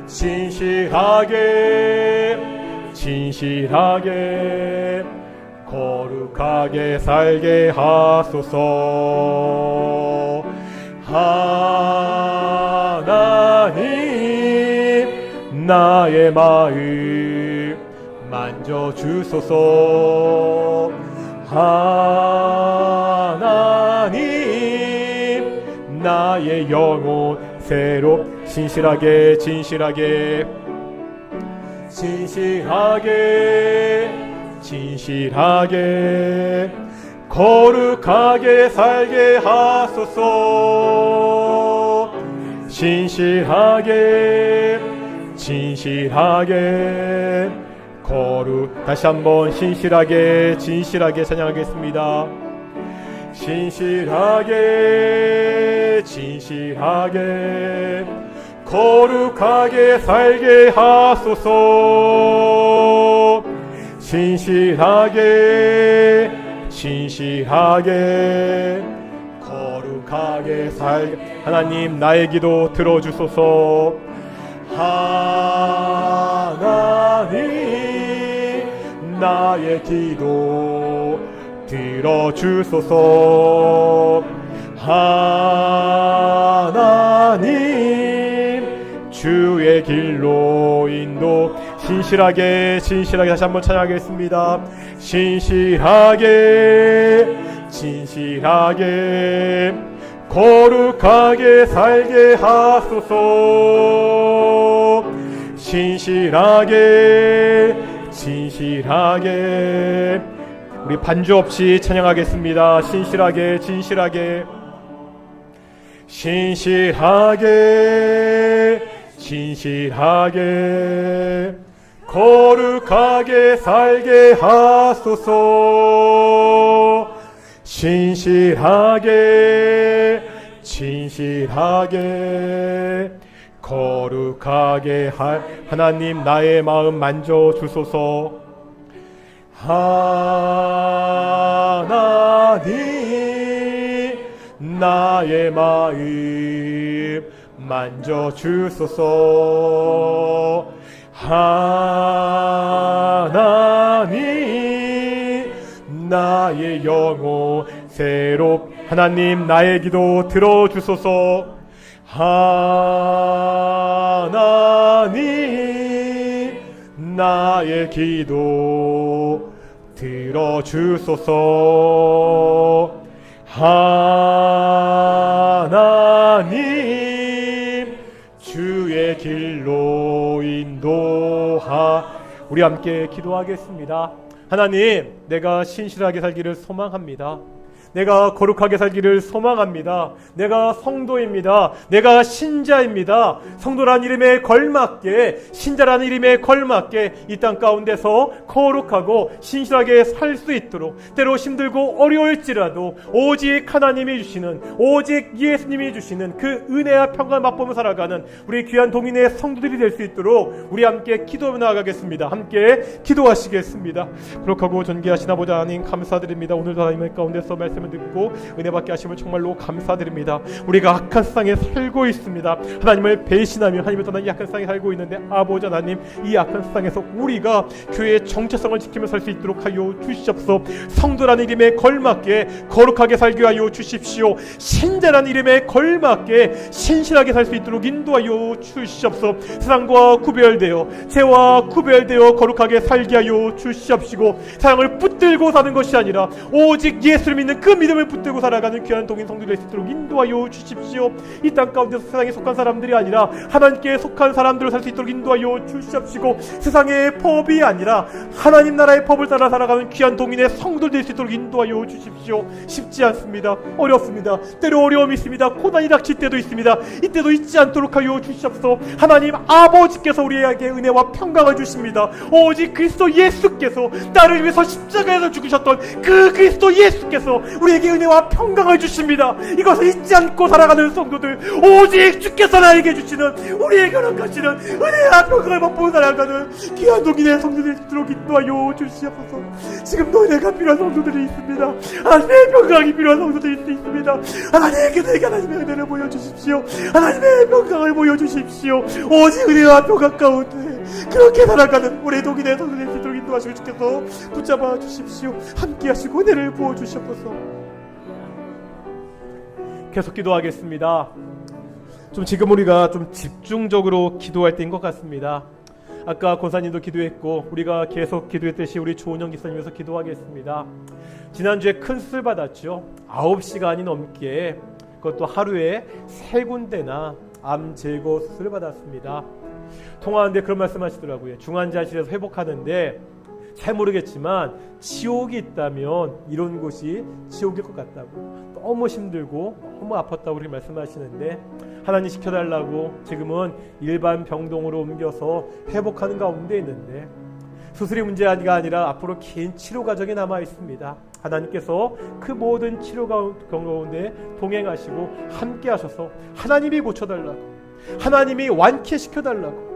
신실하게 진실하게 거룩하게 살게 하소서. 하나님 나의 마음 만져주소서. 하나님 나의 영혼 새로 신실하게 진실하게 진실하게 진실하게 거룩하게 살게 하소서. 신실하게 진실하게 다시 한번 신실하게 진실하게 찬양하겠습니다. 신실하게 진실하게 거룩하게 살게 하소서. 신실하게 진실하게 거룩하게 살게. 하나님 나의 기도 들어주소서. 하나님 나의 기도 들어주소서. 하나님 주의 길로 인도. 신실하게 진실하게 다시 한번 찬양하겠습니다. 신실하게 진실하게 거룩하게 살게 하소서. 신실하게 진실하게 우리 반주 없이 찬양하겠습니다. 신실하게 진실하게 신실하게 진실하게 거룩하게 살게 하소서. 신실하게 진실하게 거룩하게 하나님 나의 마음 만져주소서. 하나님 나의 마음 만져주소서. 하나님 나의 영혼 새롭. 하나님 나의 기도 들어주소서. 하나님 나의 기도 들어주소서. 하나님 주의 길로 인도하. 우리 함께 기도하겠습니다. 하나님 내가 신실하게 살기를 소망합니다. 내가 거룩하게 살기를 소망합니다. 내가 성도입니다. 내가 신자입니다. 성도란 이름에 걸맞게, 신자라는 이름에 걸맞게 이 땅 가운데서 거룩하고 신실하게 살 수 있도록, 때로 힘들고 어려울지라도 오직 하나님이 주시는, 오직 예수님이 주시는 그 은혜와 평강을 맛보며 살아가는 우리 귀한 동인의 성도들이 될 수 있도록 우리 함께 기도하며 나아가겠습니다. 함께 기도하시겠습니다. 거룩하고 존귀하신 아버지 하나님 감사드립니다. 오늘도 하나님의 가운데서 말씀 말씀을 듣고 은혜 받게 하심을 정말로 감사드립니다. 우리가 악한 세상에 살고 있습니다. 하나님을 배신하며 하나님을 떠난 이 악한 세상에 살고 있는데 아버지 하나님, 이 악한 세상에서 우리가 교회의 정체성을 지키며 살 수 있도록 하여 주시옵소서. 성도라는 이름에 걸맞게 거룩하게 살게 하여 주십시오. 신자라는 이름에 걸맞게 신실하게 살 수 있도록 인도하여 주시옵소서. 세상과 구별되어 죄와 구별되어 거룩하게 살게 하여 주시옵시고, 사랑을 붙들고 사는 것이 아니라 오직 예수를 믿는 그 믿음을 붙들고 살아가는 귀한 동인 성도들 될 수 있도록 인도하여 주십시오. 이 땅 가운데서 세상에 속한 사람들이 아니라 하나님께 속한 사람들을 살 수 있도록 인도하여 주시옵시고, 세상의 법이 아니라 하나님 나라의 법을 따라 살아가는 귀한 동인의 성도들 될 수 있도록 인도하여 주십시오. 쉽지 않습니다. 어렵습니다. 때로 어려움이 있습니다. 고난이 닥칠 때도 있습니다. 이때도 잊지 않도록 하여 주시옵소서. 하나님 아버지께서 우리에게 은혜와 평강을 주십니다. 오직 그리스도 예수께서 나를 위해서 십자가에서 죽으셨던 그 그리스도 예수께서 우리에게 은혜와 평강을 주십니다. 이것을 잊지 않고 살아가는 성도들, 오직 주께서 나에게 주시는 우리에게 허락하시는 은혜와 평강을 맛보고 살아가는 귀한 동인의 성도들이 있도록 인도하여 주시옵소서. 지금도 은혜가 필요한 성도들이 있습니다. 하나님의 평강이 필요한 성도들이 있습니다. 하나님께서 하나님의 은혜를 보여주십시오. 하나님의 평강을 보여주십시오. 오직 은혜와 평강 가운데 그렇게 살아가는 우리 동인의 성도들이 있도록 인도하시고 주께서 붙잡아 주십시오. 함께 하시고 은혜를 부어주시옵소서. 계속 기도하겠습니다. 지금 우리가 좀 집중적으로 기도할 때인 것 같습니다. 아까 권사님도 기도했고 우리가 계속 기도했듯이 우리 조은영 기사님 위해서 기도하겠습니다. 지난주에 큰 수술 받았죠. 9시간이 넘게, 그것도 하루에 3군데나 암 제거 수술을 받았습니다. 통화하는데 그런 말씀 하시더라고요. 중환자실에서 회복하는데 잘 모르겠지만 지옥이 있다면 이런 곳이 지옥일 것 같다고, 너무 힘들고 너무 아팠다고 그렇게 말씀하시는데, 하나님 지켜달라고 지금은 일반 병동으로 옮겨서 회복하는 가운데 있는데, 수술이 문제가 아니라 앞으로 긴 치료 과정이 남아 있습니다. 하나님께서 그 모든 치료 가운데 동행하시고 함께 하셔서 하나님이 고쳐달라고, 하나님이 완쾌시켜달라고,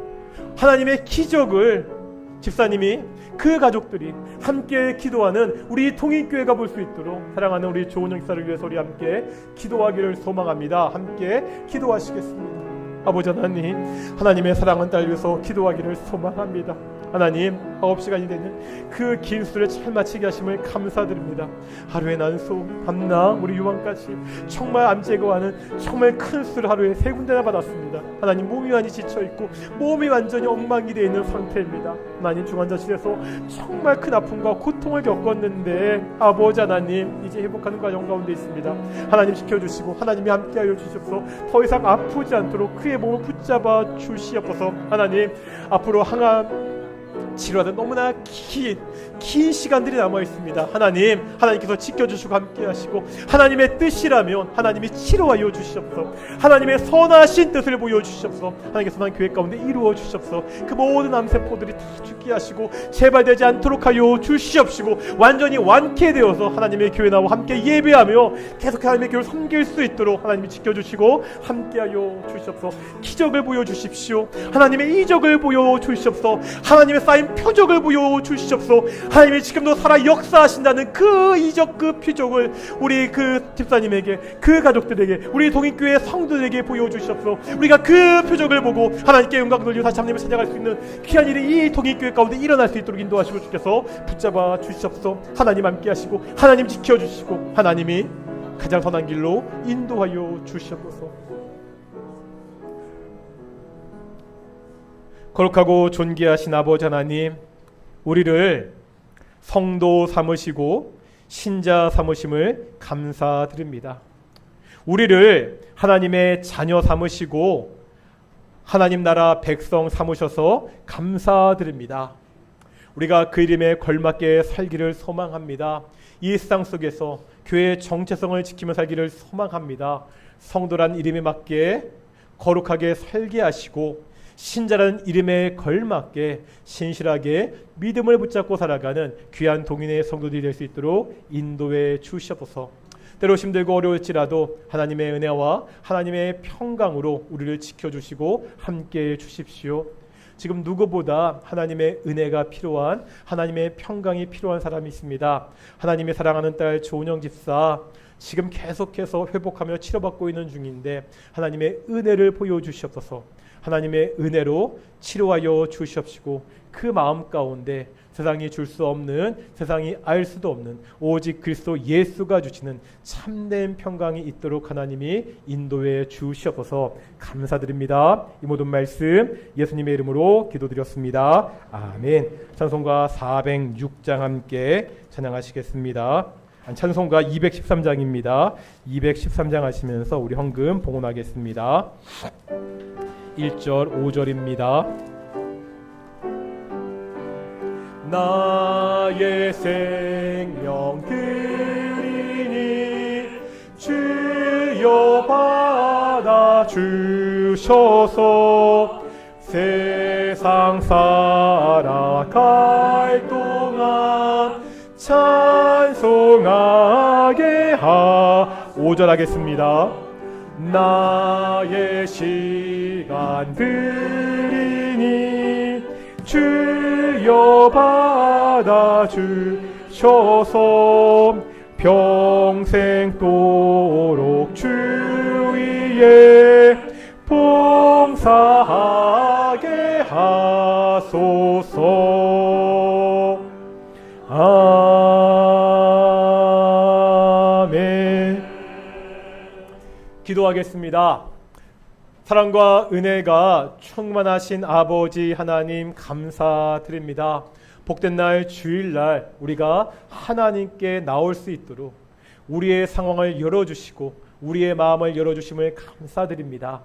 하나님의 기적을 집사님이, 그 가족들이 함께 기도하는 우리 통일교회가 볼 수 있도록 사랑하는 우리 조은영 집사를 위해서 우리 함께 기도하기를 소망합니다. 함께 기도하시겠습니다. 아버지 하나님, 하나님의 사랑하는 딸 위해서 기도하기를 소망합니다. 하나님, 9시간이 되는 그 긴 수를 잘 마치게 하심을 감사드립니다. 하루에 난소, 밤낮, 우리 유언까지 정말 암 제거하는 정말 큰 수를 하루에 3군데나 받았습니다. 하나님, 몸이 많이 지쳐있고 몸이 완전히 엉망이 되어 있는 상태입니다. 하나님, 중환자실에서 정말 큰 아픔과 고통을 겪었는데 아버지 하나님, 이제 회복하는 과정 가운데 있습니다. 하나님 지켜주시고 하나님이 함께하여 주시옵소서. 더 이상 아프지 않도록 그의 몸을 붙잡아 주시옵소서. 하나님, 앞으로 항암 치료하는 너무나 긴 시간들이 남아있습니다. 하나님께서 지켜주시고 함께하시고, 하나님의 뜻이라면 하나님이 치료하여 주시옵소서. 하나님의 선하신 뜻을 보여주시옵소서. 하나님께서 난 교회 가운데 이루어 주시옵소서. 그 모든 암세포들이 다 죽게 하시고 재발되지 않도록 하여 주시옵시고, 완전히 완쾌되어서 하나님의 교회 나와 함께 예배하며 계속 하나님의 교회를 섬길 수 있도록 하나님이 지켜주시고 함께하여 주시옵소서. 기적을 보여주십시오. 하나님의 이적을 보여주시옵소서. 하나님의 쌓인 표적을 보여주시옵소서. 하나님이 지금도 살아 역사하신다는 그 이적, 그 표적을 우리 그 집사님에게, 그 가족들에게, 우리 동인교회 성도들에게 보여주시옵소서. 우리가 그 표적을 보고 하나님께 영광 돌리고 다시 하나님을 찾아갈 수 있는 귀한 일이 이 동인교회 가운데 일어날 수 있도록 인도하시고 주께서 붙잡아 주시옵소서. 하나님 함께 하시고 하나님 지켜주시고 하나님이 가장 선한 길로 인도하여 주시옵소서. 거룩하고 존귀하신 아버지 하나님, 우리를 성도 삼으시고 신자 삼으심을 감사드립니다. 우리를 하나님의 자녀 삼으시고 하나님 나라 백성 삼으셔서 감사드립니다. 우리가 그 이름에 걸맞게 살기를 소망합니다. 이 세상 속에서 교회의 정체성을 지키며 살기를 소망합니다. 성도란 이름에 맞게 거룩하게 살게 하시고, 신자라는 이름에 걸맞게 신실하게 믿음을 붙잡고 살아가는 귀한 동인의 성도들이 될 수 있도록 인도해 주시옵소서. 때로 힘들고 어려울지라도 하나님의 은혜와 하나님의 평강으로 우리를 지켜주시고 함께해 주십시오. 지금 누구보다 하나님의 은혜가 필요한, 하나님의 평강이 필요한 사람이 있습니다. 하나님의 사랑하는 딸 조은영 집사, 지금 계속해서 회복하며 치료받고 있는 중인데 하나님의 은혜를 보여주시옵소서. 하나님의 은혜로 치료하여 주시옵시고, 그 마음 가운데 세상이 줄 수 없는, 세상이 알 수도 없는 오직 그리스도 예수가 주시는 참된 평강이 있도록 하나님이 인도해 주시옵소서. 감사드립니다. 이 모든 말씀 예수님의 이름으로 기도드렸습니다. 아멘. 찬송가 406장 함께 찬양하시겠습니다. 찬송가 213장입니다. 213장 하시면서 우리 헌금 봉헌하겠습니다. 1절 5절입니다. 나의 생명 드리니 주여 받아 주셔서 세상 살아갈 동안 찬송하게 5절 하겠습니다. 나의 시간 드리니 주여 받아 주셔서 평생도록 주 위에 봉사하게 하소서. 아멘. 기도하겠습니다. 사랑과 은혜가 충만하신 아버지 하나님 감사드립니다. 복된 날 주일날 우리가 하나님께 나올 수 있도록 우리의 상황을 열어주시고 우리의 마음을 열어주심을 감사드립니다.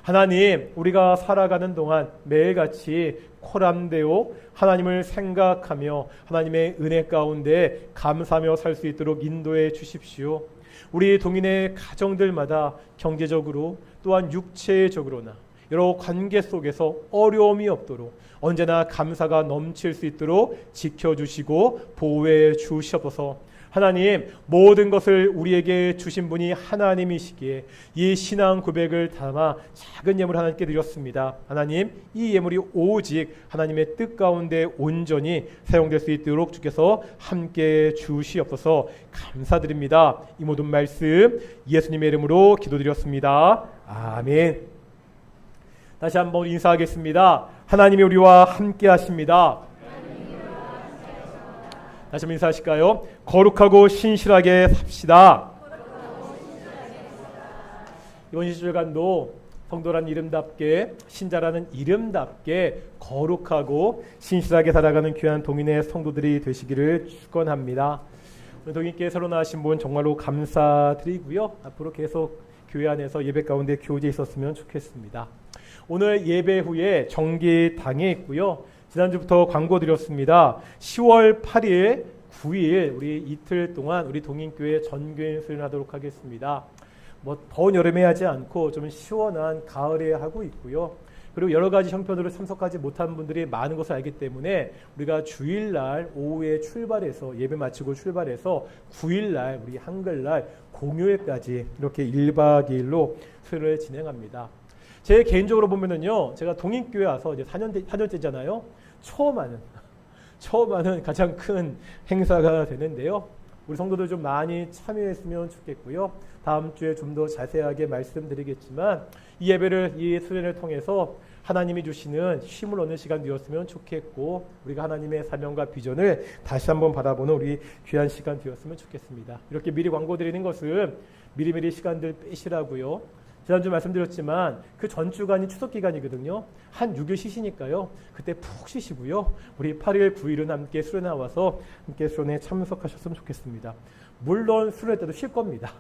하나님, 우리가 살아가는 동안 매일같이 코람되어 하나님을 생각하며 하나님의 은혜 가운데 감사하며 살 수 있도록 인도해 주십시오. 우리 동인의 가정들마다 경제적으로 또한 육체적으로나 여러 관계 속에서 어려움이 없도록 언제나 감사가 넘칠 수 있도록 지켜주시고 보호해 주시옵소서. 하나님, 모든 것을 우리에게 주신 분이 하나님이시기에 이 신앙 고백을 담아 작은 예물 하나님께 드렸습니다. 하나님, 이 예물이 오직 하나님의 뜻 가운데 온전히 사용될 수 있도록 주께서 함께 주시옵소서. 감사드립니다. 이 모든 말씀 예수님의 이름으로 기도드렸습니다. 아멘. 다시 한번 인사하겠습니다. 하나님이 우리와 함께 하십니다. 다시 한번 인사하실까요? 거룩하고 신실하게 삽시다. 이번 2주간도 성도란 이름답게, 신자라는 이름답게 거룩하고 신실하게 살아가는 귀한 동인의 성도들이 되시기를 축원합니다. 오늘 동인께 새로 나으신 분 정말로 감사드리고요. 앞으로 계속 교회 안에서 예배 가운데 교제 있었으면 좋겠습니다. 오늘 예배 후에 정기당이 있고요. 지난주부터 광고 드렸습니다. 10월 8일, 9일 우리 이틀 동안 우리 동인교회 전교인 수련하도록 하겠습니다. 더운 여름에 하지 않고 좀 시원한 가을에 하고 있고요. 그리고 여러 가지 형편으로 참석하지 못한 분들이 많은 것을 알기 때문에 우리가 주일날 오후에 출발해서 예배 마치고 출발해서 9일날 우리 한글날 공휴일까지 이렇게 1박 2일로 수련을 진행합니다. 제 개인적으로 보면은요, 제가 동인교회 와서 이제 4년째잖아요. 처음 하는 가장 큰 행사가 되는데요. 우리 성도들 좀 많이 참여했으면 좋겠고요. 다음 주에 좀 더 자세하게 말씀드리겠지만 이 예배를, 이 수련을 통해서 하나님이 주시는 쉼을 얻는 시간 되었으면 좋겠고 우리가 하나님의 사명과 비전을 다시 한번 바라보는 우리 귀한 시간 되었으면 좋겠습니다. 이렇게 미리 광고 드리는 것은 미리미리 시간들 빼시라고요. 지난주 말씀드렸지만 그 전주간이 추석기간이거든요. 한 6일 쉬시니까요. 그때 푹 쉬시고요. 우리 8일, 9일은 함께 수련회 와서 함께 수련회에 참석하셨으면 좋겠습니다. 물론 수련회 때도 쉴 겁니다.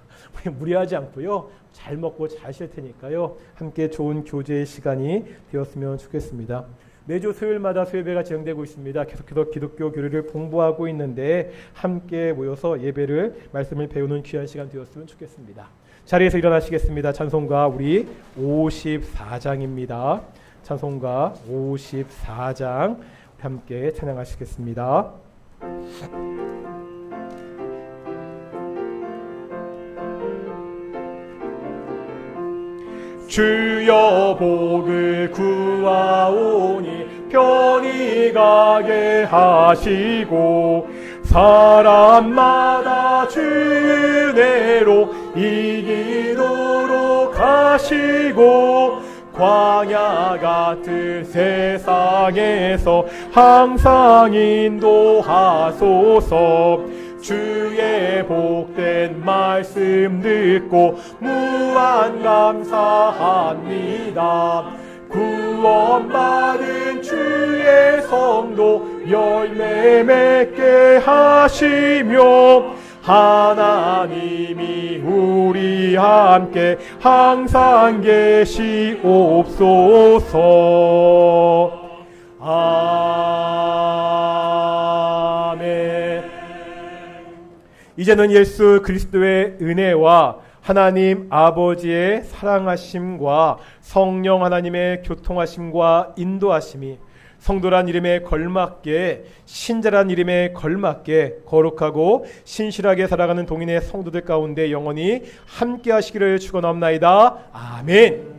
무리하지 않고요. 잘 먹고 잘 쉴 테니까요. 함께 좋은 교제의 시간이 되었으면 좋겠습니다. 매주 수요일마다 수요예배가 진행되고 있습니다. 계속해서 기독교 교리를 공부하고 있는데 함께 모여서 예배를, 말씀을 배우는 귀한 시간 되었으면 좋겠습니다. 자리에서 일어나시겠습니다. 찬송가 우리 54장입니다. 찬송가 54장 함께 찬양하시겠습니다. 주여 복을 구하오니 편히 가게 하시고 사람마다 주의 은혜로 이기도록 하시고 광야 같은 세상에서 항상 인도하소서. 주의 복된 말씀 듣고 무한 감사합니다. 구원받은 주의 성도 열매 맺게 하시며 하나님이 우리 함께 항상 계시옵소서. 아멘. 이제는 예수 그리스도의 은혜와 하나님 아버지의 사랑하심과 성령 하나님의 교통하심과 인도하심이 성도란 이름에 걸맞게, 신자란 이름에 걸맞게 거룩하고 신실하게 살아가는 동인의 성도들 가운데 영원히 함께 하시기를 축원합나이다. 아멘.